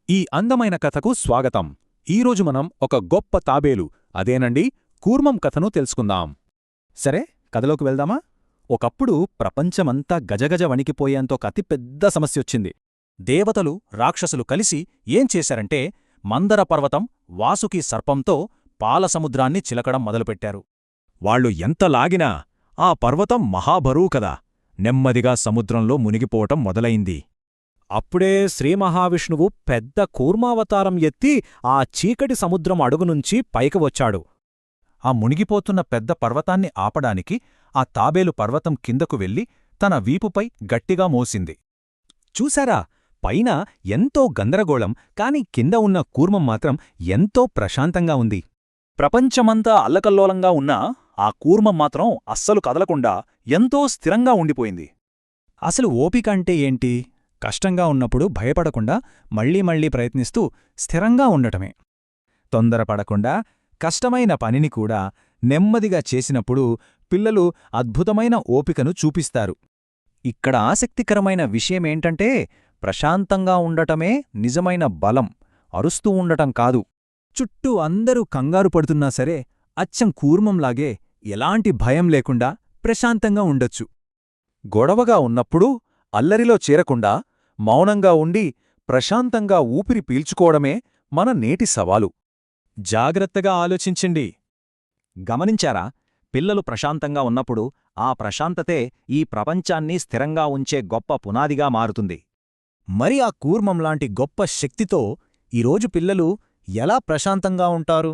ఈ అందమైన కథకు స్వాగతం. ఈరోజు మనం ఒక గొప్ప తాబేలు అదేనండి కూర్మం కథను తెలుసుకుందాం. సరే, కథలోకి వెళ్దామా? ఒకప్పుడు ప్రపంచమంతా గజగజ వణికిపోయేంత ఒక అతిపెద్ద సమస్యొచ్చింది. దేవతలు, రాక్షసులు కలిసి ఏం చేశారంటే మందర పర్వతం, వాసుకి సర్పంతో పాలసముద్రాన్ని చిలకడం మొదలుపెట్టారు. వాళ్లు ఎంత లాగినా ఆ పర్వతం మహాబరువు కదా, నెమ్మదిగా సముద్రంలో మునిగిపోవటం మొదలైంది. అప్పుడే శ్రీమహావిష్ణువు పెద్ద కూర్మావతారం ఎత్తి ఆ చీకటి సముద్రం అడుగునుంచి పైకి వచ్చాడు. ఆ మునిగిపోతున్న పెద్ద పర్వతాన్ని ఆపడానికి ఆ తాబేలు పర్వతం కిందకు వెళ్లి తన వీపుపై గట్టిగా మోసింది. చూశారా, పైన ఎంతో గందరగోళం, కాని కింద ఉన్న కూర్మం మాత్రం ఎంతో ప్రశాంతంగా ఉంది. ప్రపంచమంతా అల్లకల్లోలంగా ఉన్నా ఆ కూర్మం మాత్రం అస్సలు కదలకుండా ఎంతో స్థిరంగా ఉండిపోయింది. అసలు ఓపిక అంటే ఏంటి? కష్టంగా ఉన్నప్పుడు భయపడకుండా మళ్లీ ప్రయత్నిస్తూ స్థిరంగా ఉండటమే. తొందరపడకుండా కష్టమైన పనిని కూడా నెమ్మదిగా చేసినప్పుడు పిల్లలు అద్భుతమైన ఓపికను చూపిస్తారు. ఇక్కడ ఆసక్తికరమైన విషయమేంటంటే ప్రశాంతంగా ఉండటమే నిజమైన బలం, అరుస్తూ ఉండటం కాదు. చుట్టూ అందరూ కంగారు పడుతున్నా సరే అచ్చం కూర్మంలాగే ఎలాంటి భయం లేకుండా ప్రశాంతంగా ఉండొచ్చు. గొడవగా ఉన్నప్పుడు అల్లరిలో చేరకుండా మౌనంగా ఉండి ప్రశాంతంగా ఊపిరి పీల్చుకోవడమే మన నేటి సవాలు. జాగ్రత్తగా ఆలోచించండి. గమనించారా, పిల్లలు ప్రశాంతంగా ఉన్నప్పుడు ఆ ప్రశాంతతే ఈ ప్రపంచాన్ని స్థిరంగా ఉంచే గొప్ప పునాదిగా మారుతుంది. మరి ఆ కూర్మంలాంటి గొప్ప శక్తితో ఈరోజు పిల్లలు ఎలా ప్రశాంతంగా ఉంటారు?